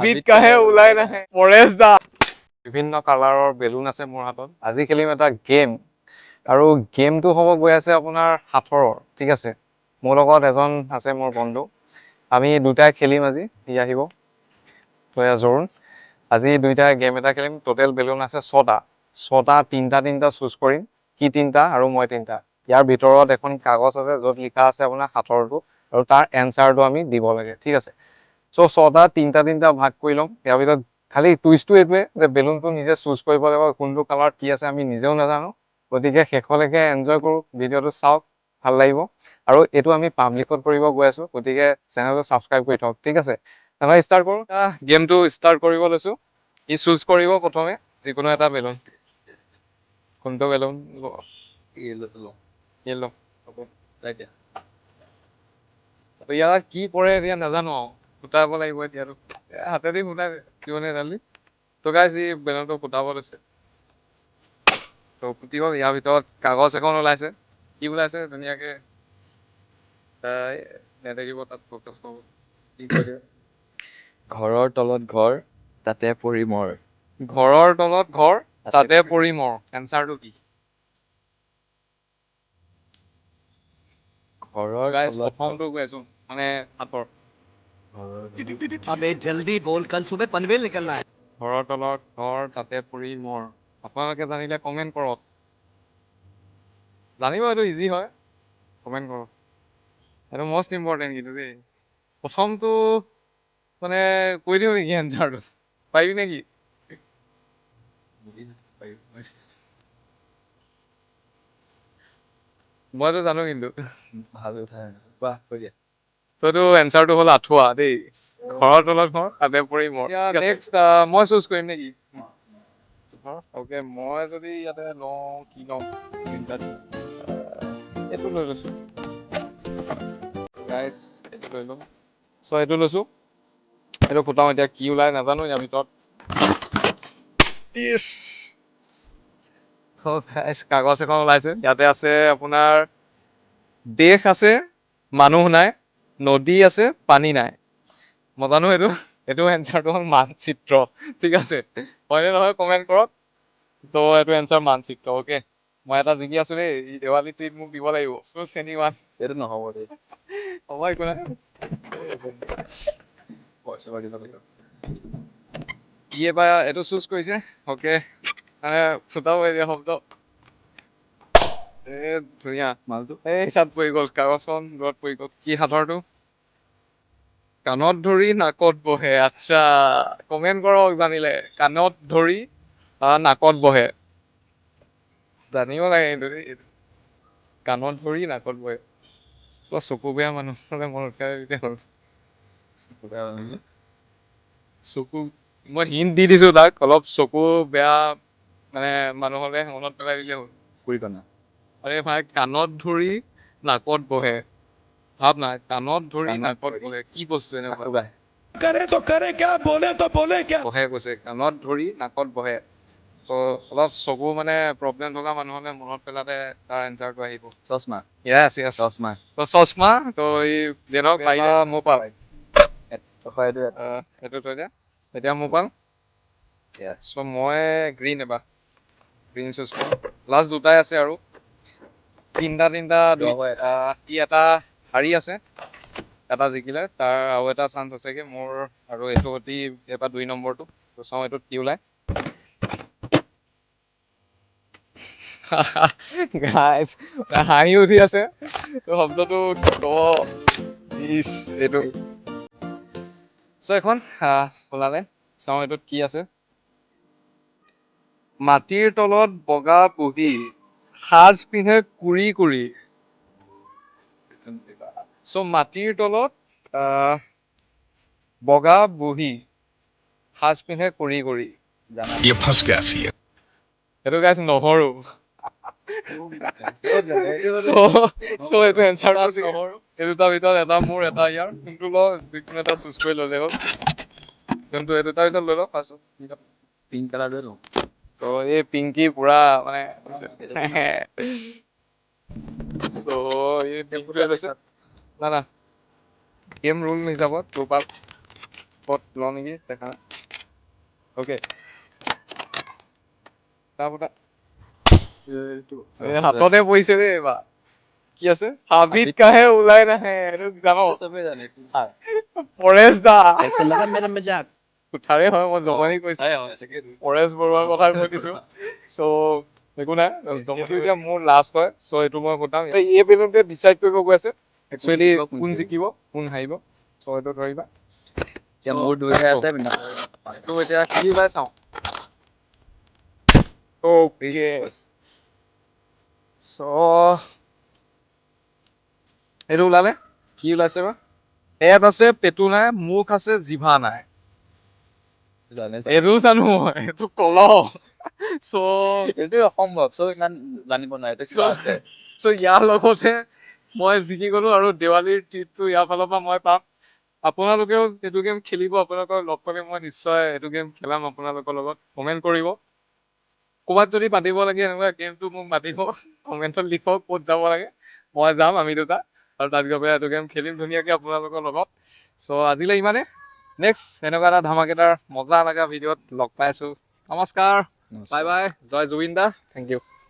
beet কাহে ওলাই নাহে পৰেশ দা বিভিন্ন কালাৰৰ বেলুন আছে মোৰ হাতত আজি খেলিম এটা গেম আৰু গেমটো হ'ব গৈ আছে আপোনাৰ সাঁথৰৰ ঠিক আছে মোৰ লগত এজন আছে মোৰ বন্ধু আমি দুটাই খেলিম আজি ই আহিব তয়া জৰুন আজি দুইটাই গেম এটা খেলিম টোটেল বেলুন আছে 6টা তিনটা চুজ কৰিম কি তিনটা আৰু মই তিনটা ইয়াৰ ভিতৰত এখন কাগজ আছে য'ত লিখা আছে আপোনাৰ সাঁথৰটো আৰু তাৰ এনসাৰটো আমি দিব লাগে ঠিক আছে সো 6টা তিনটা ভাগ কৰি লম ইয়াৰ ভিতৰত খালি টুইষ্টটো এইটোৱে যে বেলুনটো নিজে চুজ কৰিব লাগিব কোনটো কালাৰ কি আছে আমি নিজেও নাজানো গতিকে শেষলৈকে এনজয় কৰোঁ ভিডিঅ'টো চাওক ভাল লাগিব আৰু এইটো আমি পাব্লিকত কৰিব গৈ আছো গতিকে চেনেলটো সাবস্ক্ৰাইব কৰি থওক ঠিক আছে আমি ষ্টাৰ্ট কৰোঁ গেমটো ষ্টাৰ্ট কৰিব লৈছো ই চুজ কৰিব প্ৰথমে যিকোনো এটা বেলুন কোনটো বেলুন ইয়েলো ওকে ৰাইট ইয়াত কি পৰে এতিয়া নাজানো ফুটাব লাগিব এতিয়াতো হাতেদি ফুটাই কিয়নে জানি তো গাইজ ই বেলুনটো ফুটাব লৈছে তো ফুটিব ইয়াৰ ভিতৰত কাগজ এখন ওলাইছে কি ওলাইছে ধুনীয়াকে নেদেখিব তাত ফকাছ কৰিব কি কৰে ঘৰৰ তলত ঘৰ তাতে পৰি মৰ ঘৰৰ তলত ঘৰ তাতে পৰি মৰ এনসাৰটো কি ঘৰৰ গাইজ তলত প্ৰথমটো গৈ আছো মানে হাতৰ अबे जल्दी बोल कल सुबह पनवेल निकलना है ঘৰৰ তলত ঘৰ তাতে পৰি মৰ আপোনালোকে জানিলে কমেণ্ট কৰক জানিব এইটো ইজি হয় কমেণ্ট কৰক এইটো মষ্ট ইম্পৰ্টেণ্ট কিন্তু দেই প্ৰথমটো মানে কৈ দিওঁ নেকি এনচাৰটো পাৰিবি নেকি মইতো জানো কিন্তু ভাল উঠাই কোৱা কৈ দিয়া তইতো এনচাৰটো হ'ল আঁঠুৱা দেই ঘৰৰ তলত ঘৰ তাতে পৰি মৰ নেক্সট মই চুজ কৰিম নেকি অ'কে মই যদি ইয়াতে লওঁ কি লওঁ এইটো লৈ লৈছো গাইজ এইটো লৈ লওঁ চ' এইটো লৈছো এইটো ফুটাও এতিয়া কি ওলাই নাজানো ইয়াৰ ভিতৰত কাগজ এখন ওলাইছে ইয়াতে আছে আপোনাৰ দেশ আছে মানুহ নাই নদী আছে পানী নাই মই জানো এইটো এনচাৰটো হ'ল মানচিত্ৰ ঠিক আছে হয়নে নহয় কমেণ্ট কৰক তো এইটো এনচাৰ মানচিত্ৰ অ'কে মই এটা জিকি আছো দেই দেৱালী ট্ৰিট মোক দিব লাগিব এনিৱান এইটো নহ'ব দেই হ'ব একো নাই কি এবাৰ এইটো চুজ কৰিছে অ'কে মানে ফুটাব এতিয়া শব্দ ধুনীয়া মালটো এই তাত পৰি গ'ল কাগজখন দূৰত পৰি গ'ল কি সাঁথৰটো কাণত ধৰি নাকত বহে আচ্ছা কমেণ্ট কৰক জানিলে কাণত ধৰি নাকত বহে জানিব লাগে কিন্তু দেই কাণত ধৰি নাকত বহে অলপ চকু বেয়া মানুহ হ'লে মনত পেলাই হ'ল চকু মই হিন্ট দি দিছো তাক অলপ চকু বেয়া মানে মানুহ হ'লে মনত পেলাই দিলে হ'ল কুৰিকণা আৰে ভাই কাণত ধৰি নাকত বহে ভাব না কাণত ধৰি নাকত বহে কি বস্তু এনেকুৱা करे तो करे क्या बोले क्या বহে কৈছে কাণত ধৰি নাকত বহে তো অলপ চকু মানে প্ৰব্লেম থকা মানুহ হ'লে মনত পেলালে তাৰ এনচাৰটো আহিব চশমা য়েছ য়েছ চশমা তো চশমা তো এই যেনক পাৰিলে মোৰ পাল সেইটো তই এতিয়া মোৰ পাল চ' মই গ্ৰীণ এবাৰ গ্ৰীণ চুজ কৰোঁ লাষ্ট দুটাই আছে আৰু তিনটা ই এটা হাৰি আছে এটা জিকিলে তাৰ আৰু এটা চান্স আছেগে মোৰ আৰু এইটো অতি এবাৰ 2 নম্বৰটো তো চাওঁ এইটোত কি ওলাই গাইজ হাঁহি উঠি আছে তো শব্দটো এইটো চ' এখন ওলালে চাওঁ এইটোত কি আছে মাটিৰ তলত বগা বহি সাজ পিন্ধে কুৰি কুৰি চ' মাটিৰ তলত বগা বহি সাজ পিন্ধে কুৰি কুৰি ये फंस गया सी সেইটো গাইছ নহৰু চ' এইটো এনচাৰ নহৰু এই দুটাৰ ভিতৰত এটা মোৰ এটা ইয়াৰ কোনটো ল যিকোনো এটা চুজ কৰি ল'লে হ'ল কিন্তু এই দুটাৰ ভিতৰত লৈ লওক ফাৰ্ষ্টত পিংক কালাৰ লৈ লওঁ তো এই পিংকি পুৰা মানে চ' এই পিংকিটোৱে লৈছে না গেম ৰুল হিচাপত তোৰ পাল হাতত লওঁ নেকি দেখা অ'কে তাৰপৰা হাততে পৰিছে দেই এইবাৰ কি আছে হাবিত কাহে ওলাই নাহে এইটো জানো চবেই জানে পৰেশ দা ऐसे लगा मेरा मजाक কুঠাৰে হয় মই জমনি কৈছো পৰেশ বৰুৱাৰ কথা কৈ দিছো চ' একো নাই জমনি এতিয়া মোৰ লাষ্ট হয় চ' এইটো মই গোটাম এই বেলুনটোৱে ডিচাইড কৰিব গৈ আছে একচুৱেলি কোন জিকিব কোন হাৰিব চ' এইটো ধৰিবা এতিয়া মোৰ দুইহে আছে এইটো এতিয়া কি ওলাই চাওঁ অ'কে চ' এইটো ওলালে কি ওলাইছে বা এয়াত আছে পেটু নাই মুখ আছে জিভা নাই জানে এইটো জানো মই এইটো কল চ' এইটো অসম্ভৱ চব ইমান জানিব নোৱাৰে এইটো কিবা আছে চ' ইয়াৰ লগতে মই জিকি গলো আৰু দেৱালীৰ ট্ৰিটটো ইয়াৰ ফালৰ পৰা মই পাম আপোনালোকেও এইটো গেম খেলিব আপোনালোকক লগ পালে মই নিশ্চয় এইটো গেম খেলাম আপোনালোকৰ লগত কমেণ্ট কৰিব ক'ৰবাত যদি পাতিব লাগে এনেকুৱা গেমটো মোক মাতিব কমেণ্টত লিখক ক'ত যাব লাগে মই যাম আমি দুটা আৰু তাত গৈ পেলাই এইটো গেম খেলিম ধুনীয়াকৈ আপোনালোকৰ লগত চ' আজিলৈ ইমানে নেক্সট এনেকুৱা এটা ধামাকেদাৰ মজা লগা ভিডিঅ'ত লগ পাই আছো নমস্কাৰ বাই বাই জয় জুবিন দা থেংক ইউ